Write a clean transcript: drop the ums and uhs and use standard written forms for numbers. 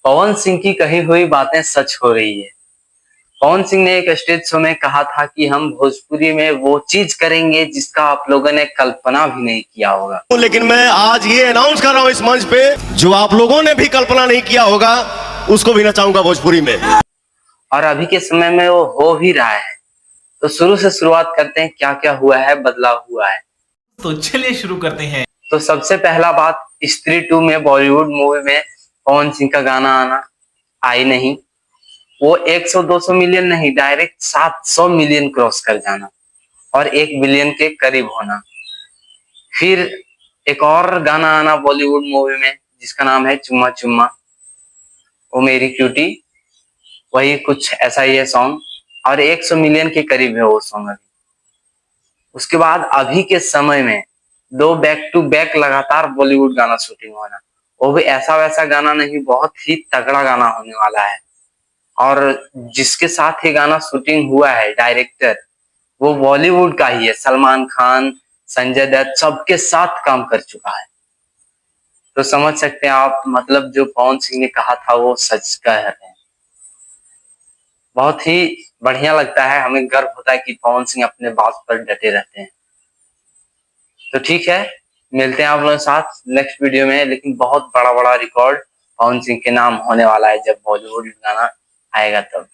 पवन सिंह की कही हुई बातें सच हो रही है। पवन सिंह ने एक स्टेज शो में कहा था कि हम भोजपुरी में वो चीज करेंगे जिसका आप लोगों ने कल्पना भी नहीं किया होगा। लेकिन मैं आज ये अनाउंस कर रहा हूं इस मंच पे, जो आप लोगों ने भी कल्पना नहीं किया होगा उसको भी नचाऊंगा भोजपुरी में। और अभी के समय में वो हो भी रहा है। तो शुरू से शुरुआत करते हैं, क्या क्या हुआ है, बदलाव हुआ है। तो चलिए शुरू करते हैं। तो सबसे पहला बात, स्त्री 2 में, बॉलीवुड मूवी में पवन सिंह का गाना आना आई नहीं। वो 100-200 मिलियन नहीं, डायरेक्ट 700 मिलियन क्रॉस कर जाना और 1 बिलियन के करीब होना। फिर एक और गाना आना बॉलीवुड मूवी में जिसका नाम है चुम्मा चुम्मा, वो मेरी क्यूटी, वही कुछ ऐसा ही है सॉन्ग, और 100 मिलियन के करीब है वो सॉन्ग अभी। उसके बाद अभी के समय में 2 बैक टू बैक लगातार बॉलीवुड गाना शूटिंग होना, वो भी ऐसा वैसा गाना नहीं, बहुत ही तगड़ा गाना होने वाला है। और जिसके साथ ये गाना शूटिंग हुआ है, डायरेक्टर, वो बॉलीवुड का ही है, सलमान खान, संजय दत्त, सबके साथ काम कर चुका है। तो समझ सकते हैं आप, मतलब जो पवन सिंह ने कहा था वो सच कह रहे हैं। बहुत ही बढ़िया लगता है, हमें गर्व होता है कि पवन सिंह अपने बात पर डटे रहते हैं। तो ठीक है, मिलते हैं आप लोगों के साथ नेक्स्ट वीडियो में। लेकिन बहुत बड़ा बड़ा रिकॉर्ड पवन सिंह के नाम होने वाला है जब बॉलीवुड गाना आएगा तब।